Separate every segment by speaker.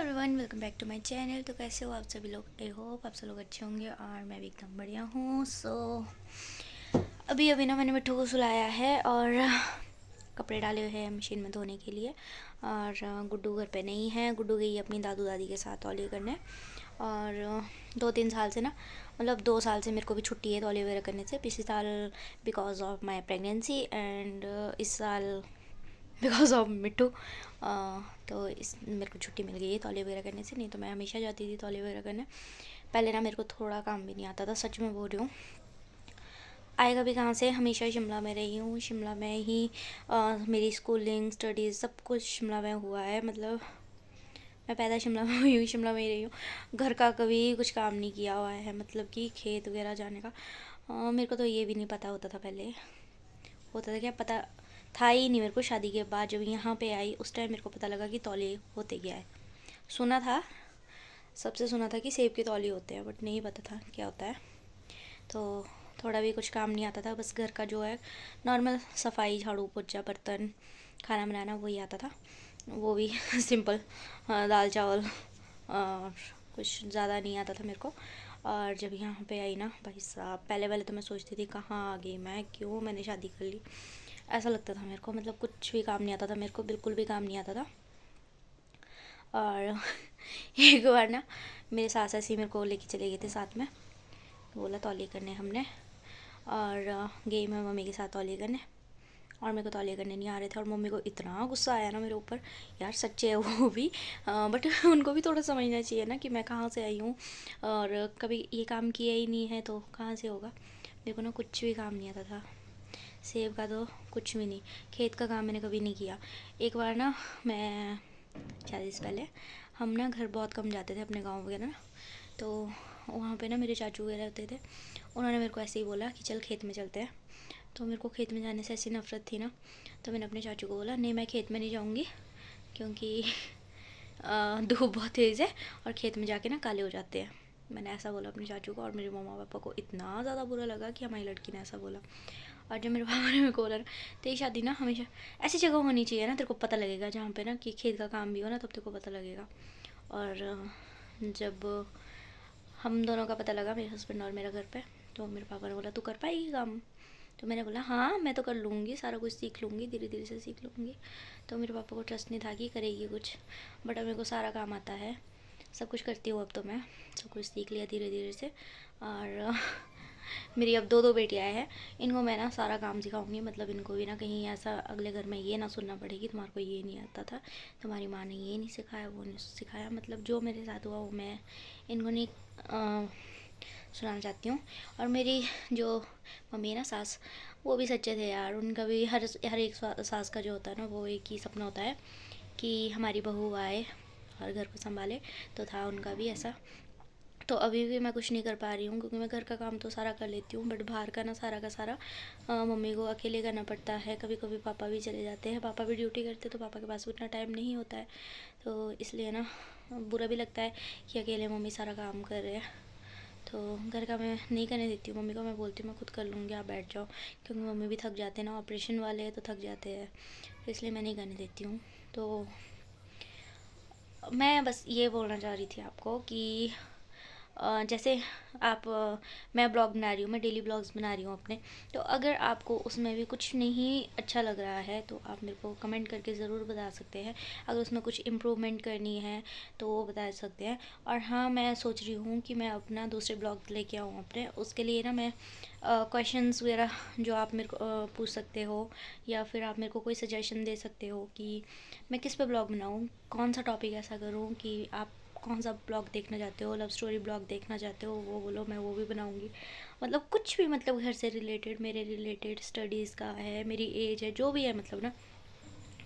Speaker 1: Everyone, welcome back to my channel. तो कैसे हो आप सभी लोग? आई होप आप सब लोग अच्छे होंगे और मैं भी एकदम बढ़िया हूँ। अभी ना मैंने मिट्टू को सुलाया है और कपड़े डाले हुए हैं मशीन में धोने के लिए। और गुड्डू घर पे नहीं है, गुड्डू गई अपनी दादू दादी के साथ तौलिए करने। और 2-3 साल से ना, मतलब 2 साल से मेरे को भी छुट्टी है तौलिए वगैरह करने से। पिछले साल because of my pregnancy and इस साल बिकॉज ऑफ मिट्टू। तो इस मेरे को छुट्टी मिल गई है तौलिए वगैरह करने से, नहीं तो मैं हमेशा जाती थी तौलिए वगैरह करने। पहले ना मेरे को थोड़ा काम भी नहीं आता था, सच में बोल रही हूँ। आएगा भी कहाँ से, हमेशा शिमला में रही हूँ, शिमला में ही मेरी स्कूलिंग स्टडीज़ सब कुछ शिमला में हुआ है। मतलब मैं पैदा शिमला में हुई हूँ, शिमला में ही रही हूँ। घर का कभी कुछ काम नहीं किया हुआ है, मतलब कि खेत वगैरह जाने का मेरे को तो ये भी नहीं पता होता था। पहले होता था क्या, पता था ही नहीं मेरे को। शादी के बाद जब यहाँ पे आई उस टाइम मेरे को पता लगा कि तौलिए होते क्या है। सुना था, सबसे सुना था कि सेब के तौलिए होते हैं, बट नहीं पता था क्या होता है। तो थोड़ा भी कुछ काम नहीं आता था, बस घर का जो है नॉर्मल सफाई, झाड़ू पोछा, बर्तन, खाना बनाना वही आता था, वो भी सिंपल दाल चावल, और कुछ ज़्यादा नहीं आता था मेरे को। और जब यहाँ पे आई ना, भाई साहब, पहले पहले तो मैं सोचती थी कहाँ आ गई मैं, क्यों मैंने शादी कर ली, ऐसा लगता था मेरे को। मतलब कुछ भी काम नहीं आता था मेरे को, बिल्कुल भी काम नहीं आता था। और एक बार ना मेरे सास ऐसे ही मेरे को लेके चले गए थे साथ में, बोला तौलिए करने हमने, और गई मैं मम्मी के साथ तौलिए करने। और मेरे को तौलिए करने नहीं आ रहे थे और मम्मी को इतना गुस्सा आया ना मेरे ऊपर। यार सच्चे है वो भी, बट उनको भी थोड़ा समझना चाहिए ना कि मैं कहाँ से आई हूँ और कभी ये काम किया ही नहीं है तो कहाँ से होगा। मेरे को ना कुछ भी काम नहीं आता था, सेब का तो कुछ भी नहीं, खेत का काम मैंने कभी नहीं किया। एक बार ना, मैं शादी से पहले हम ना घर बहुत कम जाते थे अपने गांव वगैरह ना, तो वहाँ पे ना मेरे चाचू वगैरह होते थे। उन्होंने मेरे को ऐसे ही बोला कि चल खेत में चलते हैं। तो मेरे को खेत में जाने से ऐसी नफ़रत थी ना, तो मैंने अपने चाचू को बोला नहीं, मैं खेत में नहीं जाऊँगी, क्योंकि धूप बहुत तेज़ है और खेत में जाके ना काले हो जाते हैं। मैंने ऐसा बोला अपने चाचू को, और मेरे मम्मा पापा को इतना ज़्यादा बुरा लगा कि हमारी लड़की ने ऐसा बोला। और जब मेरे पापा ने मेरे को बोला ना, तेरी शादी ना हमेशा ऐसी जगह होनी चाहिए ना, तेरे को पता लगेगा जहाँ पे ना कि खेत का काम भी हो ना, तब तेरे को पता लगेगा। और जब हम दोनों का पता लगा, मेरे हस्बैंड और मेरा घर पे, तो मेरे पापा ने बोला तू कर पाएगी काम? तो मैंने बोला हाँ मैं तो कर लूँगी, सारा कुछ सीख लूँगी, धीरे धीरे से सीख लूँगी। तो मेरे पापा को ट्रस्ट नहीं था कि करेगी कुछ, बट अब मेरे को सारा काम आता है, सब कुछ करती हूँ अब तो मैं, सब कुछ सीख लिया धीरे धीरे से। और मेरी अब 2 बेटियाँ हैं, इनको मैं ना सारा काम सिखाऊंगी। मतलब इनको भी ना कहीं ऐसा अगले घर में ये ना सुनना पड़े कि तुम्हारे को ये नहीं आता था, तुम्हारी माँ ने ये नहीं सिखाया, वो नहीं सिखाया। मतलब जो मेरे साथ हुआ वो मैं इनको नहीं सुनाना चाहती हूँ। और मेरी जो मम्मी है ना, सास, वो भी सच्चे थे यार। उनका भी हर एक सास का जो होता है ना, वो एक ही सपना होता है कि हमारी बहू आए और घर को संभाले। तो था उनका भी ऐसा। तो अभी भी मैं कुछ नहीं कर पा रही हूँ, क्योंकि मैं घर का काम तो सारा कर लेती हूँ, बट बाहर का ना सारा का सारा मम्मी को अकेले करना पड़ता है। कभी कभी पापा भी चले जाते हैं, पापा भी ड्यूटी करते, तो पापा के पास उतना टाइम नहीं होता है। तो इसलिए ना बुरा भी लगता है कि अकेले मम्मी सारा काम कर रहे हैं। तो घर का मैं नहीं करने देती हूँ मम्मी को, मैं बोलती हूँ मैं खुद कर लूँगी, आप बैठ जाओ, क्योंकि मम्मी भी थक जाते हैं ना, ऑपरेशन वाले हैं तो थक जाते हैं, तो इसलिए मैं नहीं करने देती हूँ। तो मैं बस ये बोलना चाह रही थी आपको कि जैसे आप मैं ब्लॉग बना रही हूँ, मैं डेली ब्लॉग्स बना रही हूँ अपने, तो अगर आपको उसमें भी कुछ नहीं अच्छा लग रहा है तो आप मेरे को कमेंट करके ज़रूर बता सकते हैं। अगर उसमें कुछ इम्प्रूवमेंट करनी है तो वो बता सकते हैं। और हाँ, मैं सोच रही हूँ कि मैं अपना दूसरे ब्लॉग लेके आऊँ अपने, उसके लिए ना मैं क्वेश्चंस वगैरह जो आप मेरे को पूछ सकते हो, या फिर आप मेरे को कोई सजेशन दे सकते हो कि मैं किस पे ब्लॉग बनाऊँ, कौन सा टॉपिक ऐसा करूँ कि आप कौन सा ब्लॉग देखना चाहते हो, लव स्टोरी ब्लॉग देखना चाहते हो, वो बोलो, मैं वो भी बनाऊँगी। मतलब कुछ भी, मतलब घर से रिलेटेड, मेरे रिलेटेड, स्टडीज़ का है, मेरी एज है, जो भी है, मतलब ना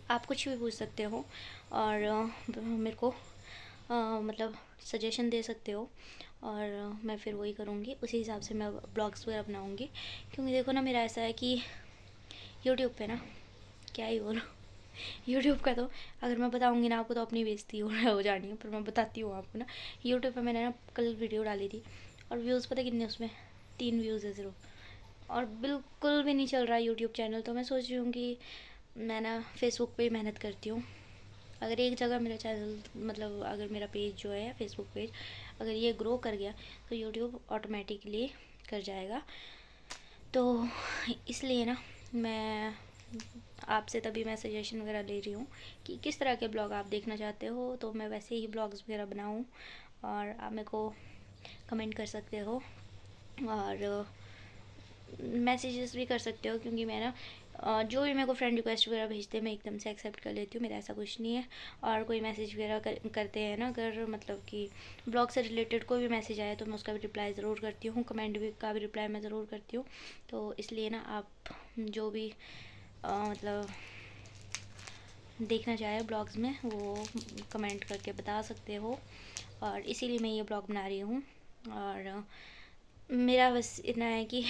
Speaker 1: आप कुछ भी पूछ सकते हो। और मेरे को मतलब सजेशन दे सकते हो, और मैं फिर वही करूँगी, उसी हिसाब से मैं ब्लॉग्स वगैरह बनाऊँगी। क्योंकि देखो ना, मेरा ऐसा है कि यूट्यूब पे ना, क्या ही बोलूँ, यूट्यूब का तो अगर मैं बताऊँगी ना आपको तो अपनी बेइज्जती हो जानी है, पर मैं बताती हूँ आपको ना। यूट्यूब पे मैंने ना कल वीडियो डाली थी, और व्यूज़ पता कितने उसमें, 3 व्यूज़ है सिर्फ, और बिल्कुल भी नहीं चल रहा यूट्यूब चैनल। तो मैं सोच रही हूँ कि मैं ना फेसबुक पे ही मेहनत करती हूँ, अगर एक जगह मेरा चैनल मतलब अगर मेरा पेज जो है फेसबुक पेज अगर ये ग्रो कर गया तो यूट्यूब ऑटोमेटिकली कर जाएगा। तो इसलिए ना मैं आपसे तभी मैं सजेशन वगैरह ले रही हूँ कि किस तरह के ब्लॉग आप देखना चाहते हो, तो मैं वैसे ही ब्लॉग्स वगैरह बनाऊँ और आप मेरे को कमेंट कर सकते हो और मैसेजेस भी कर सकते हो, क्योंकि मैं ना जो भी मेरे को फ्रेंड रिक्वेस्ट वगैरह भेजते हैं मैं एकदम से एक्सेप्ट कर लेती हूँ, मेरा ऐसा कुछ नहीं है। और कोई मैसेज वगैरह करते हैं ना, अगर मतलब कि ब्लॉग से रिलेटेड कोई भी मैसेज आया तो मैं उसका भी रिप्लाई ज़रूर करती हूँ, कमेंट भी का भी रिप्लाई मैं ज़रूर करती हूँ। तो इसलिए ना आप जो भी मतलब देखना चाहे ब्लॉग्स में वो कमेंट करके बता सकते हो, और इसीलिए मैं ये ब्लॉग बना रही हूँ। और मेरा बस इतना है कि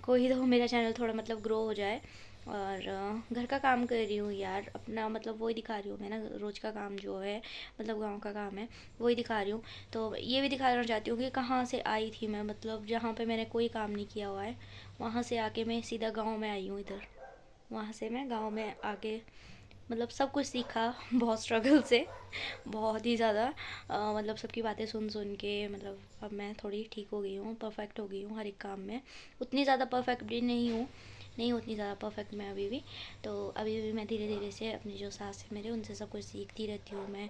Speaker 1: कोई तो मेरा चैनल थोड़ा मतलब ग्रो हो जाए। और घर का काम कर रही हूँ यार अपना, मतलब वही दिखा रही हूँ मैं ना, रोज़ का काम जो है मतलब गांव का काम है वही दिखा रही हूँ। तो ये भी दिखाना चाहती हूँ कि कहाँ से आई थी मैं, मतलब जहाँ पे मैंने कोई काम नहीं किया हुआ है वहाँ से आके मैं सीधा गाँव में आई हूँ इधर। वहाँ से मैं गाँव में आके मतलब सब कुछ सीखा बहुत स्ट्रगल से, बहुत ही ज़्यादा मतलब सबकी बातें सुन सुन के मतलब अब मैं थोड़ी ठीक हो गई हूँ, परफेक्ट हो गई हूँ हर एक काम में। उतनी ज़्यादा परफेक्ट भी नहीं हूँ, नहीं उतनी ज़्यादा परफेक्ट मैं अभी भी। तो अभी भी मैं धीरे धीरे से अपनी जो सास है मेरे उनसे सब कुछ सीखती रहती हूँ मैं,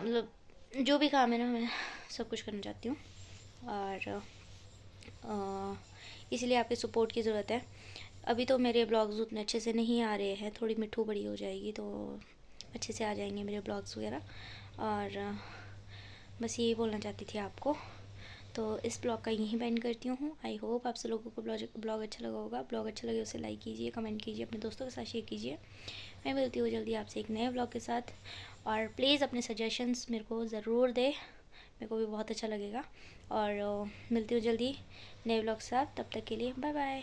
Speaker 1: मतलब जो भी काम है ना मैं सब कुछ करना चाहती हूँ। और इसलिए आपके सपोर्ट की ज़रूरत है। अभी तो मेरे ब्लॉग्स उतने अच्छे से नहीं आ रहे हैं, थोड़ी मिट्टू बड़ी हो जाएगी तो अच्छे से आ जाएंगे मेरे ब्लॉग्स वगैरह। और बस यही बोलना चाहती थी आपको। तो इस ब्लॉग का यहीं पेंड करती हूँ। आई होप आप सब लोगों को ब्लॉग अच्छा लगा होगा। ब्लॉग अच्छा लगे उसे लाइक कीजिए, कमेंट कीजिए, अपने दोस्तों के साथ शेयर कीजिए। मैं मिलती हूँ जल्दी आपसे एक नए ब्लॉग के साथ, और प्लीज़ अपने सजेशंस मेरे को ज़रूर दे, मेरे को भी बहुत अच्छा लगेगा। और मिलती हूँ जल्दी नए ब्लॉग के साथ, तब तक के लिए बाय बाय।